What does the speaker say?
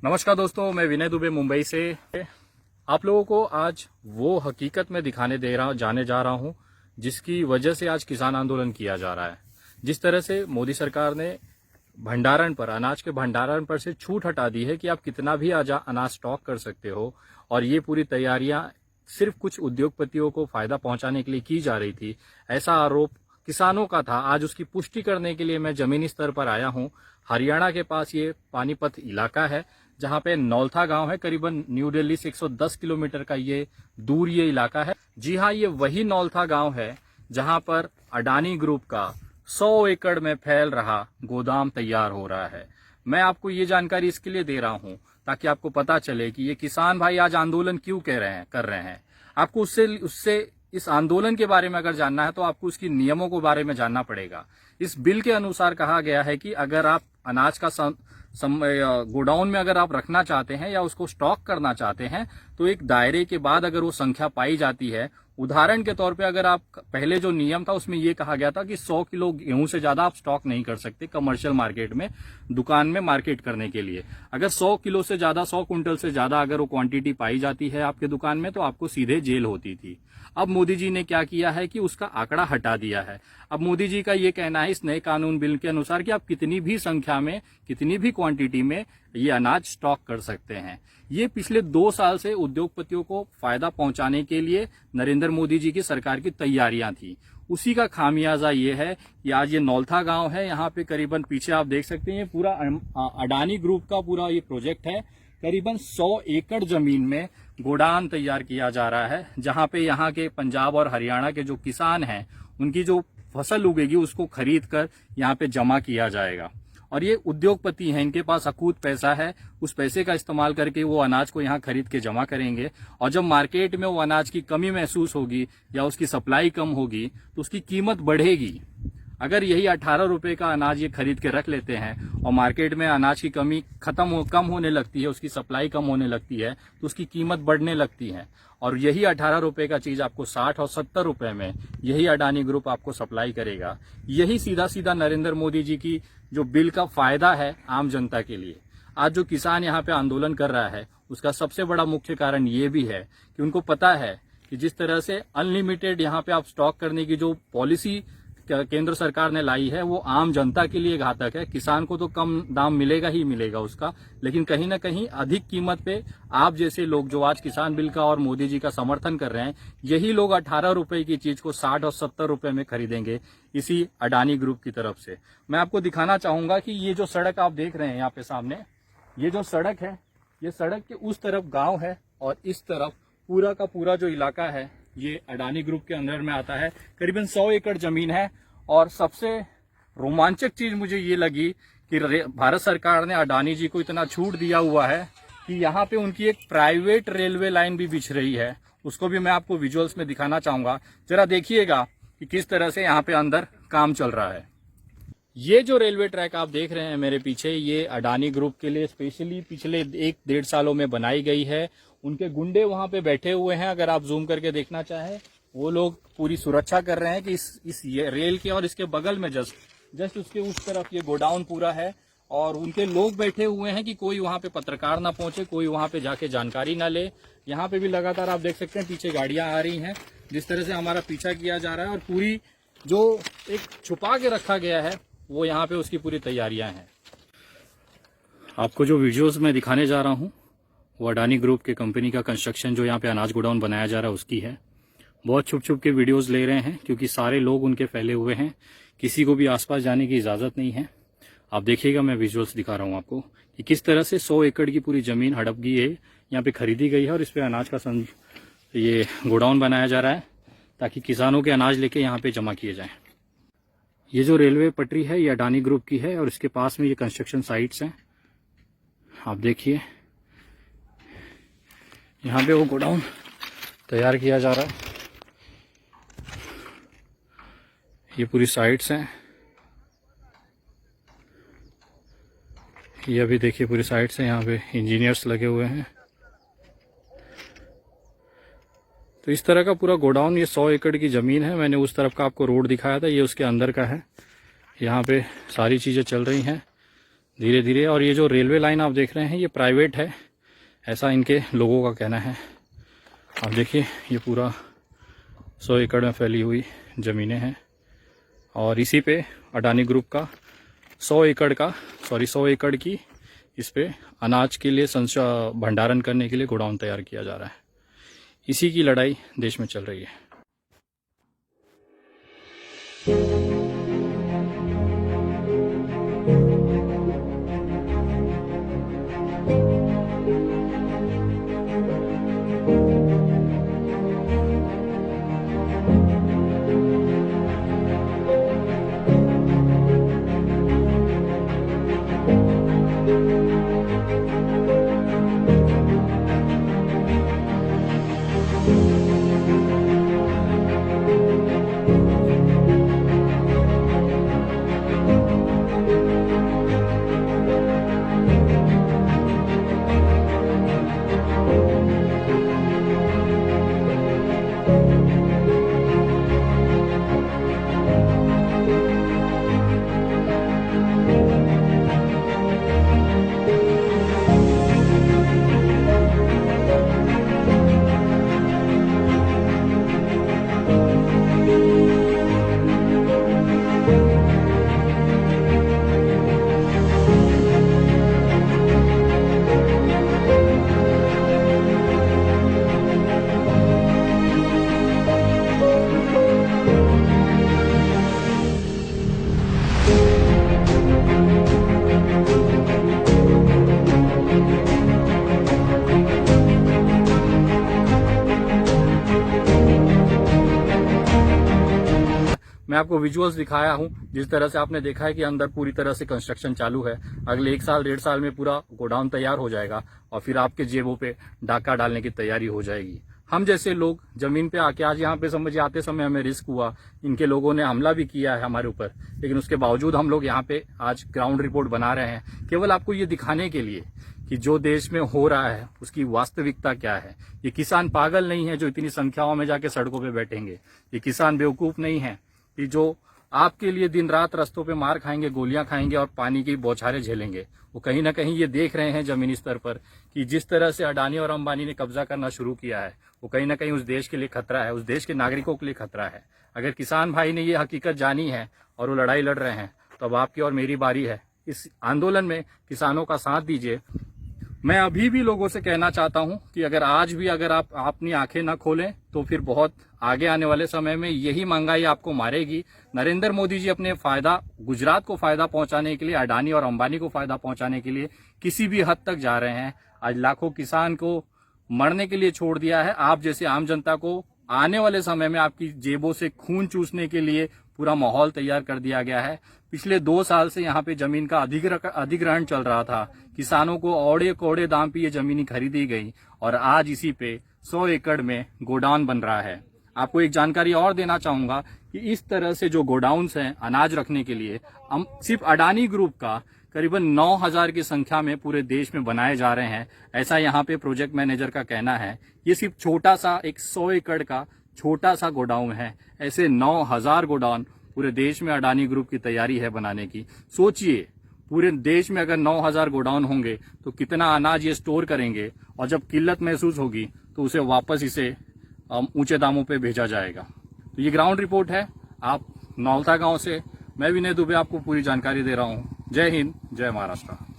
नमस्कार दोस्तों, मैं विनय दुबे मुंबई से आप लोगों को आज वो हकीकत में जाने जा रहा हूं जिसकी वजह से आज किसान आंदोलन किया जा रहा है। जिस तरह से मोदी सरकार ने अनाज के भंडारण पर से छूट हटा दी है कि आप कितना भी अनाज स्टॉक कर सकते हो, और ये पूरी तैयारियां सिर्फ कुछ उद्योगपतियों को फायदा पहुंचाने के लिए की जा रही थी, ऐसा आरोप किसानों का था। आज उसकी पुष्टि करने के लिए मैं जमीनी स्तर पर आया हूं। हरियाणा के पास ये पानीपत इलाका है जहां पे नौलथा गांव है। करीबन न्यू दिल्ली से 110 किलोमीटर का ये इलाका है। जी हां, ये वही नौलथा गांव है जहां पर अडानी ग्रुप का 100 एकड़ में फैल रहा गोदाम तैयार हो रहा है। मैं आपको ये जानकारी इसके लिए दे रहा हूं ताकि आपको पता चले कि ये किसान भाई आज आंदोलन क्यों कर रहे हैं। आपको उससे इस आंदोलन के बारे में अगर जानना है तो आपको उसकी नियमों के बारे में जानना पड़ेगा। इस बिल के अनुसार कहा गया है कि अगर आप अनाज का गोडाउन में अगर आप रखना चाहते हैं या उसको स्टॉक करना चाहते हैं तो एक दायरे के बाद अगर वो संख्या पाई जाती है, उदाहरण के तौर पे अगर आप पहले जो नियम था उसमें ये कहा गया था कि 100 किलो गेहूं से ज्यादा आप स्टॉक नहीं कर सकते कमर्शियल मार्केट में, दुकान में मार्केट करने के लिए। अगर 100 किलो से ज्यादा, 100 क्विंटल से ज्यादा अगर वो क्वांटिटी पाई जाती है आपके दुकान में तो आपको सीधे जेल होती थी। अब मोदी जी ने क्या किया है कि उसका आंकड़ा हटा दिया है। अब मोदी जी का ये कहना है इस नए कानून बिल के अनुसार कि आप कितनी भी संख्या में, कितनी भी क्वांटिटी में ये अनाज स्टॉक कर सकते हैं। ये पिछले 2 साल से उद्योगपतियों को फायदा पहुंचाने के लिए नरेंद्र मोदी जी की सरकार की तैयारियां थी। उसी का खामियाजा ये है कि आज ये नौलथा गांव है। यहाँ पे करीबन पीछे आप देख सकते हैं पूरा अडानी ग्रुप का पूरा ये प्रोजेक्ट है। करीबन 100 एकड़ जमीन में गोडाउन तैयार किया जा रहा है, जहां पे यहाँ के पंजाब और हरियाणा के जो किसान हैं उनकी जो फसल उगेगी उसको खरीद कर यहाँ पे जमा किया जाएगा। और ये उद्योगपति हैं, इनके पास अकूत पैसा है, उस पैसे का इस्तेमाल करके वो अनाज को यहाँ खरीद के जमा करेंगे। और जब मार्केट में वो अनाज की कमी महसूस होगी या उसकी सप्लाई कम होगी तो उसकी कीमत बढ़ेगी। अगर यही 18 रुपए का अनाज ये खरीद के रख लेते हैं और मार्केट में अनाज की कमी कम होने लगती है, उसकी सप्लाई कम होने लगती है तो उसकी कीमत बढ़ने लगती है। और यही 18 रुपए का चीज आपको 60 और 70 रुपए में यही अडानी ग्रुप आपको सप्लाई करेगा। यही सीधा सीधा नरेंद्र मोदी जी की जो बिल का फायदा है आम जनता के लिए। आज जो किसान यहाँ पे आंदोलन कर रहा है उसका सबसे बड़ा मुख्य कारण ये भी है कि उनको पता है कि जिस तरह से अनलिमिटेड यहाँ पे आप स्टॉक करने की जो पॉलिसी केंद्र सरकार ने लाई है वो आम जनता के लिए घातक है। किसान को तो कम दाम मिलेगा ही मिलेगा उसका, लेकिन कहीं ना कहीं अधिक कीमत पे आप जैसे लोग जो आज किसान बिल का और मोदी जी का समर्थन कर रहे हैं, यही लोग 18 रुपए की चीज को 60 और 70 रुपए में खरीदेंगे इसी अडानी ग्रुप की तरफ से। मैं आपको दिखाना चाहूंगा कि ये जो सड़क आप देख रहे हैं यहाँ पे सामने, ये जो सड़क है, ये सड़क के उस तरफ गाँव है और इस तरफ पूरा का पूरा जो इलाका है ये अडानी ग्रुप के अंदर में आता है। करीबन 100 एकड़ जमीन है। और सबसे रोमांचक चीज मुझे ये लगी कि भारत सरकार ने अडानी जी को इतना छूट दिया हुआ है कि यहाँ पे उनकी एक प्राइवेट रेलवे लाइन भी बिछ रही है। उसको भी मैं आपको विजुअल्स में दिखाना चाहूंगा, जरा देखिएगा कि किस तरह से यहाँ पे अंदर काम चल रहा है। ये जो रेलवे ट्रैक आप देख रहे हैं मेरे पीछे, ये अडानी ग्रुप के लिए स्पेशली पिछले 1-1.5 सालों में बनाई गई है। उनके गुंडे वहां पे बैठे हुए हैं, अगर आप जूम करके देखना चाहें वो लोग पूरी सुरक्षा कर रहे हैं कि इस रेल के और इसके बगल में जस्ट उसके उस तरफ ये गोडाउन पूरा है। और उनके लोग बैठे हुए हैं कि कोई वहां पे पत्रकार ना पहुंचे, कोई वहां पे जाके जानकारी ना ले। यहाँ पे भी लगातार आप देख सकते हैं पीछे गाड़ियां आ रही हैं, जिस तरह से हमारा पीछा किया जा रहा है। और पूरी जो एक छुपा के रखा गया है वो यहाँ पे उसकी पूरी तैयारियां हैं। आपको जो वीडियोस मैं दिखाने जा रहा हूँ वो अडानी ग्रुप के कंपनी का कंस्ट्रक्शन जो यहाँ पे अनाज गोडाउन बनाया जा रहा है उसकी है। बहुत छुप छुप के वीडियोस ले रहे हैं क्योंकि सारे लोग उनके फैले हुए हैं, किसी को भी आसपास जाने की इजाजत नहीं है। आप देखिएगा, मैं विजुअल्स दिखा रहा हूँ आपको कि किस तरह से 100 एकड़ की पूरी जमीन हड़प गई है, यहाँ पे खरीदी गई है और इस पे अनाज का ये गोडाउन बनाया जा रहा है ताकि किसानों के अनाज लेके यहाँ पे जमा किए जाए। ये जो रेलवे पटरी है ये अडानी ग्रुप की है और इसके पास में ये कंस्ट्रक्शन साइट्स हैं। आप देखिए यहाँ पे वो गोडाउन तैयार किया जा रहा है। ये पूरी साइट्स हैं, ये अभी देखिए पूरी साइट्स हैं, यहाँ पे इंजीनियर्स लगे हुए हैं। तो इस तरह का पूरा गोडाउन, ये 100 एकड़ की ज़मीन है। मैंने उस तरफ का आपको रोड दिखाया था, ये उसके अंदर का है। यहाँ पे सारी चीज़ें चल रही हैं। धीरे धीरे। और ये जो रेलवे लाइन आप देख रहे हैं ये प्राइवेट है, ऐसा इनके लोगों का कहना है। आप देखिए ये पूरा 100 एकड़ में फैली हुई ज़मीनें हैं और इसी पे अडानी ग्रुप का 100 एकड़ की इस पे अनाज के लिए भंडारण करने के लिए गोडाउन तैयार किया जा रहा है। इसी की लड़ाई देश में चल रही है। मैं आपको विजुअल्स दिखाया हूं। जिस तरह से आपने देखा है कि अंदर पूरी तरह से कंस्ट्रक्शन चालू है। अगले 1 साल 1.5 साल में पूरा गोडाउन तैयार हो जाएगा और फिर आपके जेबों पे डाका डालने की तैयारी हो जाएगी। हम जैसे लोग जमीन पे आके आज यहाँ पे समझिए आते समय हमें रिस्क हुआ, इनके लोगों ने हमला भी किया है हमारे ऊपर, लेकिन उसके बावजूद हम लोग यहाँ पे आज ग्राउंड रिपोर्ट बना रहे हैं, केवल आपको ये दिखाने के लिए कि जो देश में हो रहा है उसकी वास्तविकता क्या है। ये किसान पागल नहीं है जो इतनी संख्याओं में जाके सड़कों पे बैठेंगे। ये किसान बेवकूफ नहीं है कि जो आपके लिए दिन रात रास्तों पे मार खाएंगे, गोलियां खाएंगे और पानी की बौछारें झेलेंगे। वो कहीं ना कहीं ये देख रहे हैं जमीनी स्तर पर कि जिस तरह से अडानी और अंबानी ने कब्जा करना शुरू किया है वो कहीं ना कहीं उस देश के लिए खतरा है, उस देश के नागरिकों के लिए खतरा है। अगर किसान भाई ने ये हकीकत जानी है और वो लड़ाई लड़ रहे हैं तो अब आपकी और मेरी बारी है। इस आंदोलन में किसानों का साथ दीजिए। मैं अभी भी लोगों से कहना चाहता हूं कि अगर आज भी अगर आप अपनी आंखें न खोलें तो फिर बहुत आगे आने वाले समय में यही महंगाई आपको मारेगी। नरेंद्र मोदी जी अपने गुजरात को फायदा पहुंचाने के लिए, अडानी और अंबानी को फायदा पहुंचाने के लिए किसी भी हद तक जा रहे हैं। आज लाखों किसान को मरने के लिए छोड़ दिया है। आप जैसे आम जनता को आने वाले समय में आपकी जेबों से खून चूसने के लिए पूरा माहौल तैयार कर दिया गया है। पिछले 2 साल से यहाँ पे जमीन का अधिग्रहण चल रहा था। किसानों को औड़े कोड़े दाम पे ये जमीनी खरीदी गई और आज इसी पे 100 एकड़ में गोडाउन बन रहा है। आपको एक जानकारी और देना चाहूंगा कि इस तरह से जो गोडाउन्स हैं अनाज रखने के लिए सिर्फ अडानी ग्रुप का करीबन 9000 की संख्या में पूरे देश में बनाए जा रहे हैं, ऐसा यहाँ पे प्रोजेक्ट मैनेजर का कहना है। ये सिर्फ छोटा सा एक 100 एकड़ का छोटा सा गोडाउन है। ऐसे 9000 गोडाउन पूरे देश में अडानी ग्रुप की तैयारी है बनाने की। सोचिए पूरे देश में अगर 9000 गोडाउन होंगे तो कितना अनाज ये स्टोर करेंगे और जब किल्लत महसूस होगी तो उसे वापस इसे ऊंचे दामों पे भेजा जाएगा। तो ये ग्राउंड रिपोर्ट है आप नौलता गांव से। मैं विनय दुबे आपको पूरी जानकारी दे रहा हूं। जय हिंद, जय महाराष्ट्र।